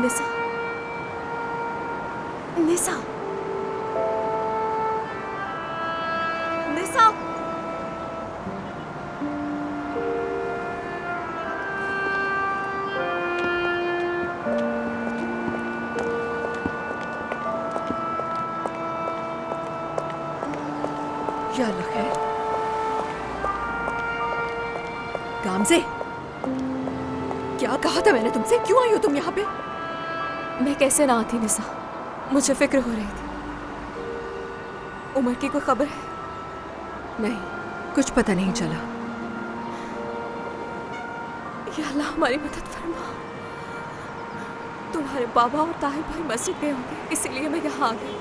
निसा, निसा, निसा। या अल्लाह खैर। गामज़े, क्या कहा था मैंने तुमसे? क्यों आई हो तुम यहाँ पे? मैं कैसे ना आती निसा, मुझे फिक्र हो रही थी। उमर की कोई खबर है? नहीं, कुछ पता नहीं चला। या अल्लाह हमारी मदद फरमा। तुम्हारे बाबा और ताहिर भाई मस्जिद गए होंगे, इसीलिए मैं यहाँ आ गई।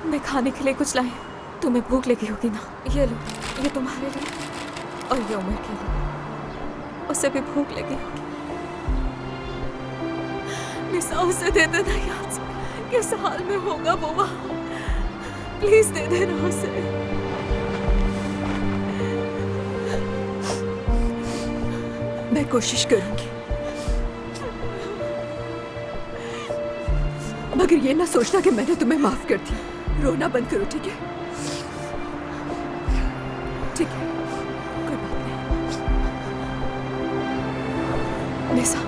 मैं खाने के लिए कुछ लाई। तुम्हें भूख लगी होगी ना? ये लो, ये तुम्हारे लिए और ये उमर के लिए। उसे भी भूख लगी होगी। निसा, उसे दे देना याद से। किस हाल में होगा वो वहाँ? प्लीज दे देना उसे। मैं कोशिश करूंगी, मगर ये ना सोचना कि मैंने तुम्हें माफ कर दिया। रोना बंद करो, ठीक है? ठीक है, कोई बात नहीं। निसा,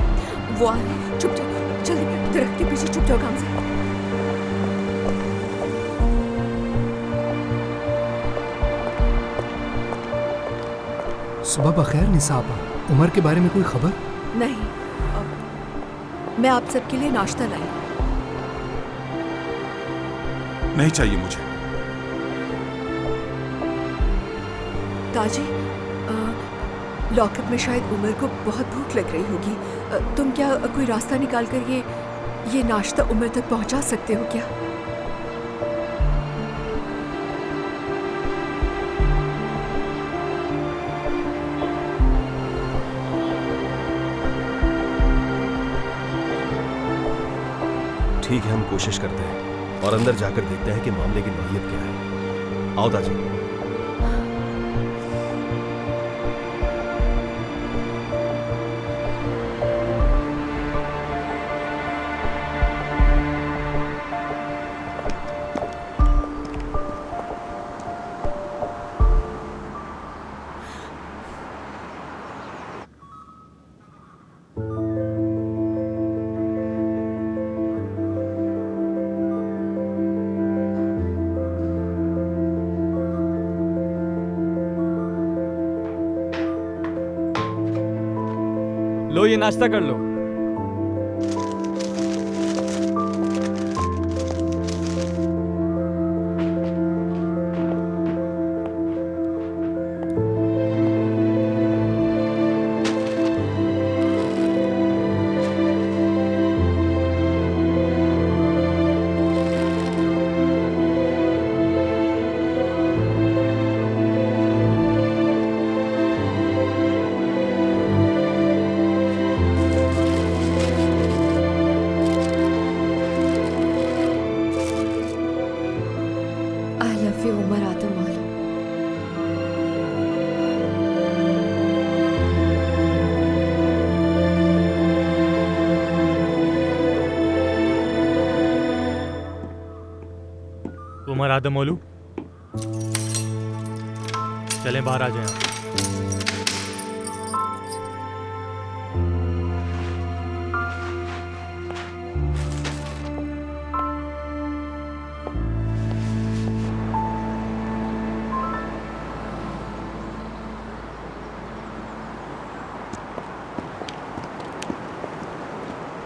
वो आ रहे हैं। चुप जाओ, जल्दी दरख्त के पीछे छुप जाओ। काम से सुबह बखैर निसा आपा। उमर के बारे में कोई खबर? नहीं, मैं आप सबके लिए नाश्ता लाई। नहीं चाहिए मुझे। ताजी, लॉकअप में शायद उमर को बहुत भूख लग रही होगी। तुम क्या कोई रास्ता निकाल कर ये नाश्ता उमर तक पहुंचा सकते हो क्या? ठीक है, हम कोशिश करते हैं और अंदर जाकर देखते हैं कि मामले की नौयत क्या है। आओ दाजी। लो, ये नाश्ता कर लो। उमर आदम वालों। उमर आदम ओलू, चलें बाहर आ जाएं।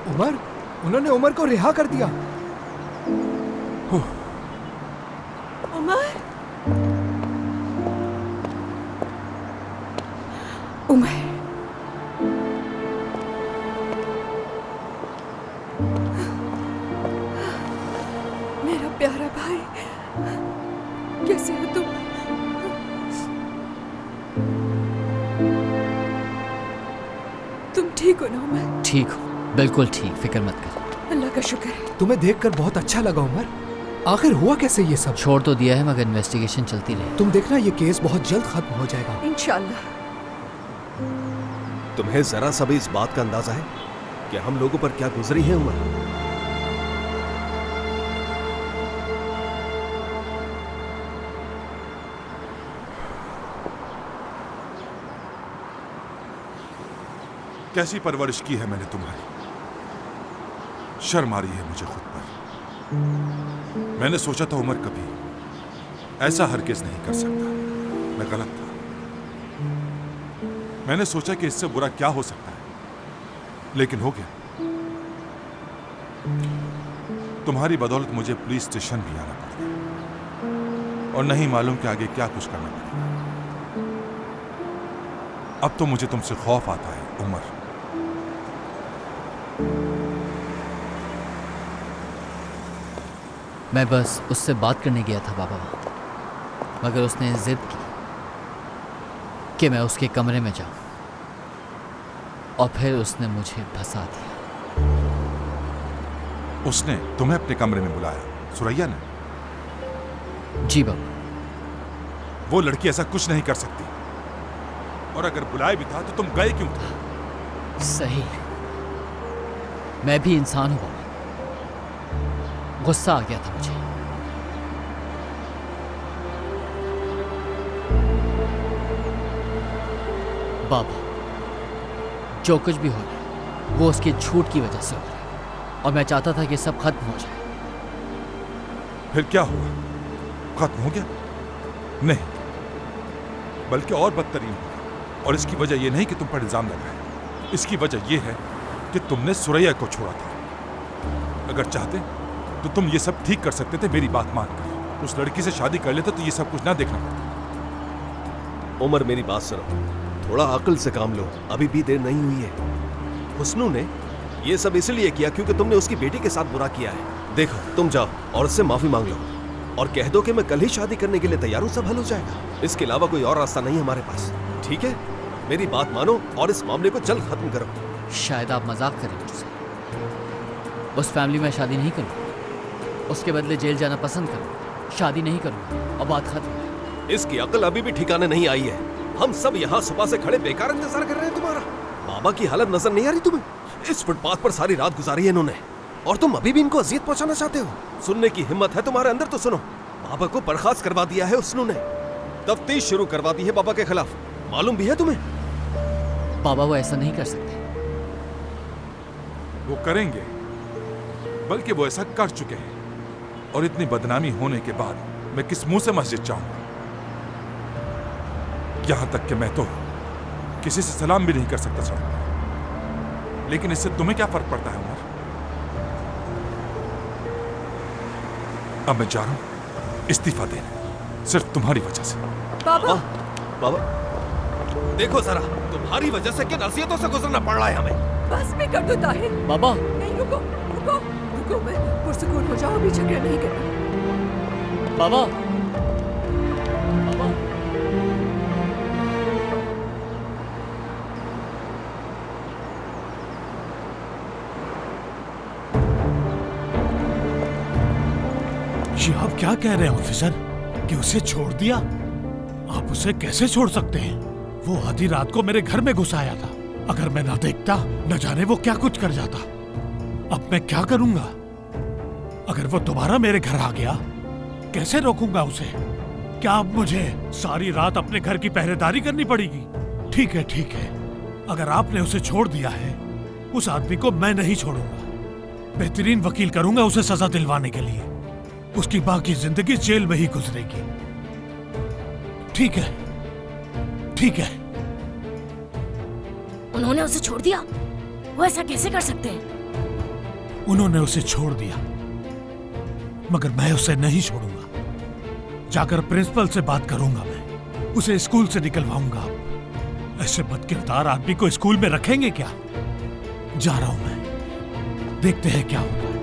उमर, उन्होंने उमर को रिहा कर दिया। उमर, उमर, मेरा प्यारा भाई, कैसे हो तुम? तुम ठीक हो ना उमर? ठीक हूँ, बिल्कुल ठीक, फिक्र मत कर। अल्लाह का शुक्र है। तुम्हें देखकर बहुत अच्छा लगा उमर। आखिर हुआ कैसे ये सब? छोड़ तो दिया है मगर इन्वेस्टिगेशन चलती रही। तुम देखना ये केस बहुत जल्द खत्म हो जाएगा इंशाल्लाह। तुम्हें जरा सा भी इस बात का अंदाजा है कि हम लोगों पर क्या गुजरी है उमर। कैसी परवरिश की है मैंने तुम्हारी, शर्म आ रही है मुझे खुद पर। मैंने सोचा था उमर कभी ऐसा हरगिज नहीं कर सकता, मैं गलत था। मैंने सोचा कि इससे बुरा क्या हो सकता है, लेकिन हो गया। तुम्हारी बदौलत मुझे पुलिस स्टेशन भी आना पड़ गया और नहीं मालूम कि आगे क्या कुछ करना पड़ेगा। अब तो मुझे तुमसे खौफ आता है उमर। मैं बस उससे बात करने गया था बाबा, मगर उसने जिद की कि मैं उसके कमरे में जाऊं और फिर उसने मुझे फंसा दिया। उसने तुम्हें अपने कमरे में बुलाया, सुरैया ने? जी बाबा। वो लड़की ऐसा कुछ नहीं कर सकती, और अगर बुलाया भी था तो तुम गए क्यों थे? सही, मैं भी इंसान हूं बाबा, गुस्सा आ गया था मुझे। बाबा, जो कुछ भी हो रहा है वो उसके झूठ की वजह से हो रहा है, और मैं चाहता था कि सब खत्म हो जाए। फिर क्या हुआ? खत्म हो गया? नहीं, बल्कि और बदतरीन हुआ। और इसकी वजह यह नहीं कि तुम पर इल्जाम लगा है, इसकी वजह यह है कि तुमने सुरैया को छोड़ा था। अगर चाहते तो तुम ये सब ठीक कर सकते थे, मेरी बात मानकर। उस लड़की से शादी कर लेते तो ये सब कुछ ना देखना पड़ता। उमर मेरी बात सुनो, थोड़ा अक्ल से काम लो, अभी भी देर नहीं हुई है। हुस्नू ने ये सब इसलिए किया क्योंकि तुमने उसकी बेटी के साथ बुरा किया है। देखो, तुम जाओ और उससे माफी मांग लो और कह दो कि मैं कल ही शादी करने के लिए तैयार हूं, सब हल हो जाएगा। इसके अलावा कोई और रास्ता नहीं हमारे पास, ठीक है? मेरी बात मानो और इस मामले को जल्द खत्म करो। शायद आप मजाक करें मुझसे। उस फैमिली में शादी नहीं करूंगा, उसके बदले जेल जाना पसंद करूंगा, शादी नहीं करूंगा और बात खत्म। इसकी अकल अभी भी ठिकाने नहीं आई है। हम सब यहाँ सुबह से खड़े बेकार इंतजार कर रहे हैं तुम्हारा। बाबा की हालत नजर नहीं आ रही तुम्हें? इस फुटपाथ पर सारी रात गुजारी है इन्होंने, और तुम अभी भी इनको अजियत पहुंचाना चाहते हो? सुनने की हिम्मत है तुम्हारे अंदर तो सुनो। बाबा को बर्खास्त करवा दिया है हुस्नू ने, तफ्तीश शुरू करवा दी है बाबा के खिलाफ, मालूम भी है तुम्हें? बाबा वो ऐसा नहीं कर सकते। वो करेंगे, बल्कि वो ऐसा कर चुके हैं। और इतनी बदनामी होने के बाद मैं किस मुंह से मस्जिद जाऊंगा? यहां तक कि मैं तो किसी से सलाम भी नहीं कर सकता सड़क पर। लेकिन इससे तुम्हें क्या फर्क पड़ता है उमर? अब मैं जा रहा हूं इस्तीफा देने, सिर्फ तुम्हारी वजह से। बाबा, बाबा देखो जरा, तुम्हारी वजह से किन अज़ियतों से गुजरना पड़ रहा है हमें। बस में कर दो ताहिर। बाबा, नहीं, रुको रुको रुको, मैं पुरसुकून हो जाओ, अभी झगड़ा नहीं करना। बाबा, बाबा। ये आप क्या कह रहे हैं ऑफिसर, कि उसे छोड़ दिया? आप उसे कैसे छोड़ सकते हैं? वो आधी रात को मेरे घर में घुस आया था। अगर मैं ना देखता, न जाने वो क्या कुछ कर जाता। अब मैं क्या करूंगा? अगर वो दोबारा मेरे घर आ गया, कैसे रोकूंगा उसे? क्या अब मुझे सारी रात अपने घर की पहरेदारी करनी पड़ेगी? ठीक है, ठीक है, अगर आपने उसे छोड़ दिया है, उस आदमी को मैं नहीं छोड़ूंगा। बेहतरीन वकील करूंगा उसे सजा दिलवाने के लिए। उसकी बाकी जिंदगी जेल में ही गुजरेगी। ठीक है, ठीक है। उन्होंने उसे छोड़ दिया? वो ऐसा कैसे कर सकते हैं? उन्होंने उसे छोड़ दिया, मगर मैं उसे नहीं छोड़ूंगा। जाकर प्रिंसिपल से बात करूंगा, मैं उसे स्कूल से निकलवाऊंगा। ऐसे बदकिरदार आदमी को स्कूल में रखेंगे क्या? जा रहा हूं मैं, देखते हैं क्या होगा।